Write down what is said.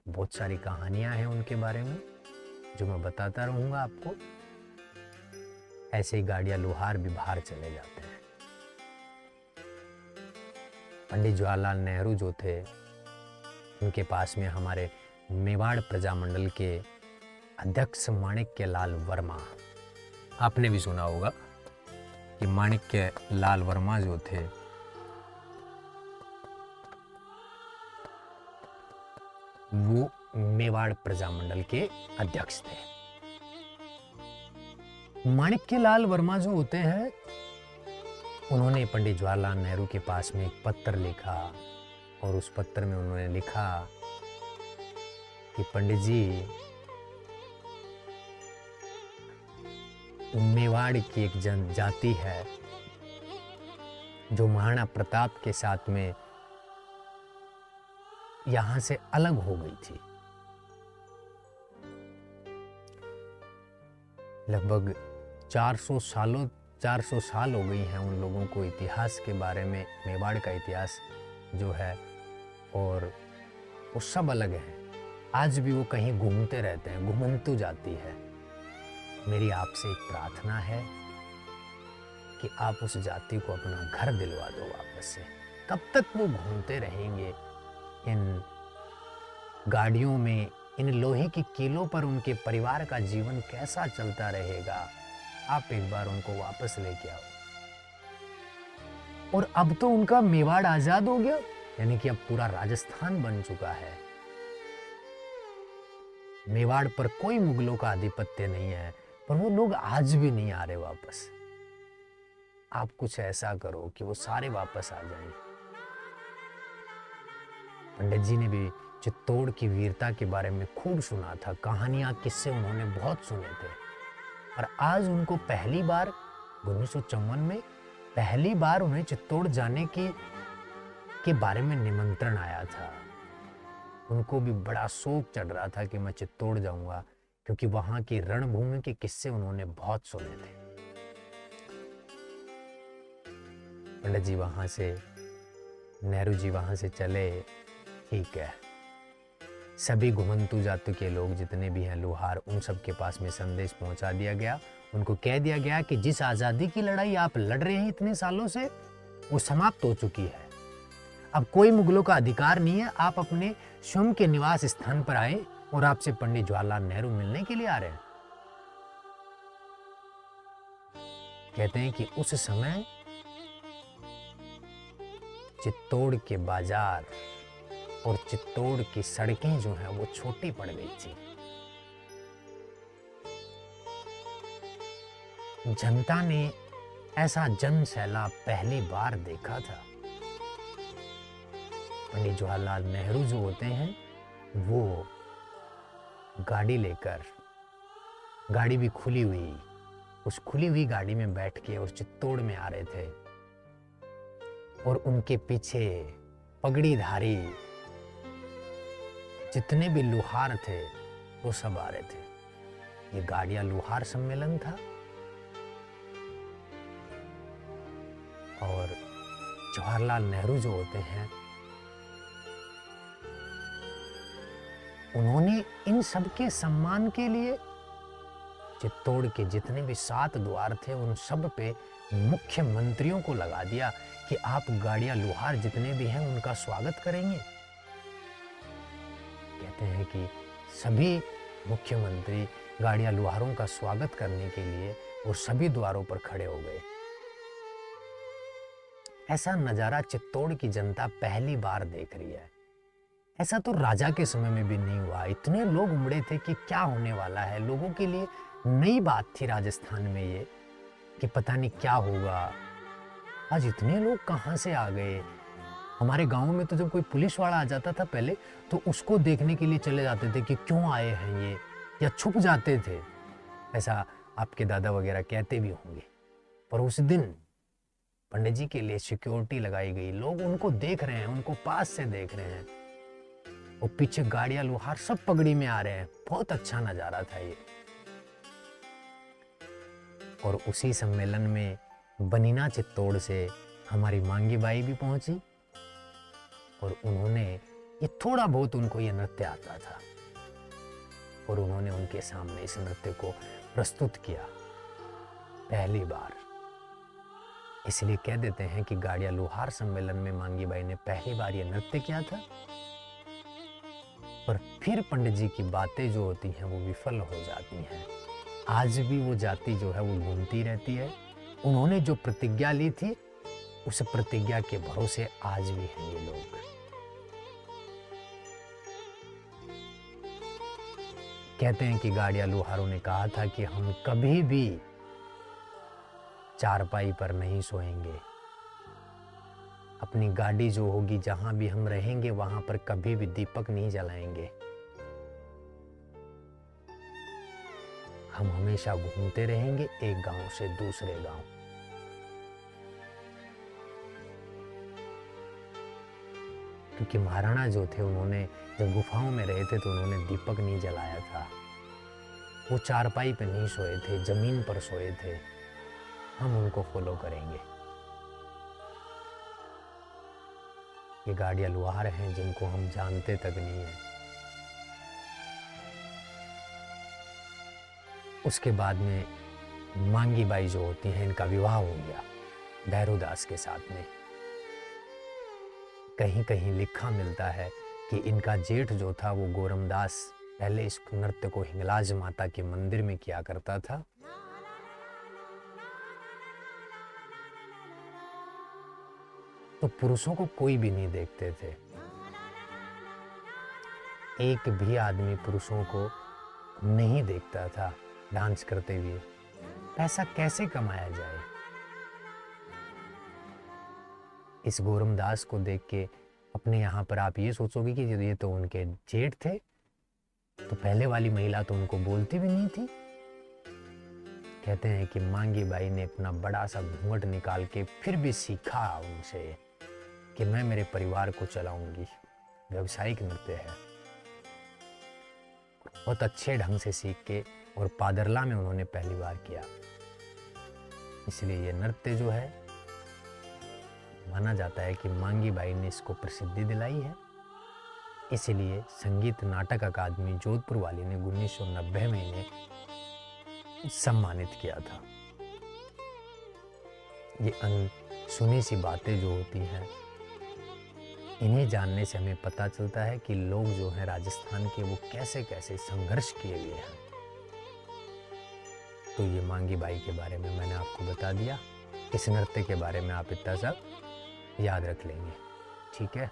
बहुत सारी कहानियां हैं उनके बारे में जो मैं बताता रहूंगा आपको। ऐसे ही गाड़ियां लोहार भी बाहर चले जाते हैं। पंडित जवाहरलाल नेहरू जो थे, उनके पास में हमारे मेवाड़ प्रजामंडल के अध्यक्ष माणिक्य लाल वर्मा, आपने भी सुना होगा कि माणिक्य लाल वर्मा जो थे वो मेवाड़ प्रजामंडल के अध्यक्ष थे। माणिक्य लाल वर्मा जो होते हैं, उन्होंने पंडित जवाहरलाल नेहरू के पास में एक पत्र लिखा और उस पत्र में उन्होंने लिखा कि पंडित जी, मेवाड़ की एक जनजाति है जो महाराणा प्रताप के साथ में यहां से अलग हो गई थी। लगभग 400 साल हो गई हैं उन लोगों को इतिहास के बारे में, मेवाड़ का इतिहास जो है, और वो सब अलग है। आज भी वो कहीं घूमते रहते हैं, घुमंतु जाती है। मेरी आपसे एक प्रार्थना है कि आप उस जाति को अपना घर दिलवा दो वापस से। कब तक वो घूमते रहेंगे इन गाड़ियों में, इन लोहे की कीलों पर? उनके परिवार का जीवन कैसा चलता रहेगा? आप एक बार उनको वापस लेके आओ। और अब तो उनका मेवाड़ आजाद हो गया, यानी कि अब पूरा राजस्थान बन चुका है। मेवाड़ पर कोई मुगलों का आधिपत्य नहीं है, पर वो लोग आज भी नहीं आ रहे वापस। आप कुछ ऐसा करो कि वो सारे वापस आ जाएं। पंडित जी ने भी चित्तौड़ की वीरता के बारे में खूब सुना था, कहानियां, किस्से उन्होंने बहुत सुने थे। और आज उनको पहली बार 1954 में पहली बार उन्हें चित्तौड़ जाने के बारे में निमंत्रण आया था। उनको भी बड़ा शौक चढ़ रहा था कि मैं चित्तौड़ जाऊंगा, क्योंकि वहां की रणभूमि के किस्से उन्होंने बहुत सुने थे। पंडित जी वहां से, नेहरू जी वहां से चले, ठीक है। सभी घुमंतु जाति के लोग जितने भी हैं लोहार, उन सब के पास में संदेश पहुंचा दिया गया। उनको कह दिया गया कि जिस आजादी की लड़ाई आप लड़ रहे हैं इतने सालों से, वो समाप्त हो चुकी है। अब कोई मुगलों का अधिकार नहीं है। आप अपने स्वयं के निवास स्थान पर आए और आपसे पंडित जवाहरलाल नेहरू मिलने के लिए आ रहे हैं। कहते हैं कि उस समय चित्तौड़ के बाजार और चित्तौड़ की सड़कें जो हैं वो छोटी पड़ गई थी। जनता ने ऐसा जन सैलाब पहली बार देखा था। पंडित जवाहरलाल नेहरू जो होते हैं वो गाड़ी लेकर, गाड़ी भी खुली हुई, उस खुली हुई गाड़ी में बैठ के और चित्तौड़ में आ रहे थे। और उनके पीछे पगड़ीधारी जितने भी लोहार थे वो सब आ रहे थे। ये गाड़ियां लोहार सम्मेलन था। और जवाहरलाल नेहरू जो होते हैं, उन्होंने इन सब के सम्मान के लिए चित्तौड़ के जितने भी 7 द्वार थे उन सब पे मुख्यमंत्रियों को लगा दिया कि आप गाड़ियां लोहार जितने भी हैं उनका स्वागत करेंगे। कहते हैं कि सभी मुख्यमंत्री गाड़ियां लोहारों का स्वागत करने के लिए वो सभी द्वारों पर खड़े हो गए। ऐसा नजारा चित्तौड़ की जनता पहली बार देख रही है। ऐसा तो राजा के समय में भी नहीं हुआ। इतने लोग उमड़े थे कि क्या होने वाला है। लोगों के लिए नई बात थी राजस्थान में ये, कि पता नहीं क्या होगा। आज इतने लोग कहाँ से आ गए। हमारे गांव में तो जब कोई पुलिस वाला आ जाता था पहले, तो उसको देखने के लिए चले जाते थे कि क्यों आए हैं ये, या छुप जाते थे। ऐसा आपके दादा वगैरह कहते भी होंगे। पर उस दिन पंडित जी के लिए सिक्योरिटी लगाई गई। लोग उनको देख रहे हैं, उनको पास से देख रहे हैं। और पीछे गाड़ियां लोहार सब पगड़ी में आ रहे हैं। बहुत अच्छा नजारा था ये। और उसी सम्मेलन में बनीना चित्तौड़ से हमारी मांगी बाई भी पहुंची और उन्होंने ये थोड़ा बहुत उनको ये नृत्य आता था और उन्होंने उनके सामने इस नृत्य को प्रस्तुत किया पहली बार। इसलिए कह देते हैं कि गाड़िया लोहार सम्मेलन में मांगी बाई ने पहली बार ये नृत्य किया था। पर फिर पंडित जी की बातें जो होती हैं वो विफल हो जाती हैं। आज भी वो जाति जो है वो घूमती रहती है। उन्होंने जो प्रतिज्ञा ली थी उस प्रतिज्ञा के भरोसे आज भी हैं ये लोग। कहते हैं कि गाड़िया लोहारों ने कहा था कि हम कभी भी चारपाई पर नहीं सोएंगे। अपनी गाड़ी जो होगी जहां भी हम रहेंगे वहां पर कभी भी दीपक नहीं जलाएंगे। हम हमेशा घूमते रहेंगे एक गांव से दूसरे गांव। क्योंकि महाराणा जो थे उन्होंने जब गुफाओं में रहे थे तो उन्होंने दीपक नहीं जलाया था। वो चारपाई पे नहीं सोए थे, जमीन पर सोए थे। हम उनको फॉलो करेंगे। ये गाड़िया लोहार हैं जिनको हम जानते तक नहीं है। उसके बाद में मांगी बाई जो होती हैं इनका विवाह हो गया भैरोदास के साथ में। कहीं कहीं लिखा मिलता है कि इनका जेठ जो था वो गोरमदास पहले इस नृत्य को हिंगलाज माता के मंदिर में किया करता था। तो पुरुषों को कोई भी नहीं देखते थे। एक भी आदमी पुरुषों को नहीं देखता था डांस करते हुए। पैसा कैसे कमाया जाए? इस गोरमदास को देख के अपने यहाँ पर आप ये सोचोगे कि ये तो उनके जेठ थे, तो पहले वाली महिला तो उनको बोलती भी नहीं थी। कहते हैं कि मांगी बाई ने अपना बड़ा सा घूंघट निकाल के फिर भी सीखा उनसे कि मैं मेरे परिवार को चलाऊंगी। व्यावसायिक नृत्य है। बहुत अच्छे ढंग से सीख के और पादरला में उन्होंने पहली बार किया। इसलिए ये नृत्य जो है माना जाता है कि मांगी बाई ने इसको प्रसिद्धि दिलाई है। इसलिए संगीत नाटक अकादमी जोधपुर वाली ने 1990 में इन्हें सम्मानित किया था। ये अनसुनी सी बातें जो होती हैं इन्हें जानने से हमें पता चलता है कि लोग जो हैं राजस्थान के वो कैसे कैसे संघर्ष किए हुए हैं। तो ये मांगी बाई के बारे में मैंने आपको बता दिया। इस नृत्य के बारे में आप इतना सब याद रख लेंगे। ठीक है।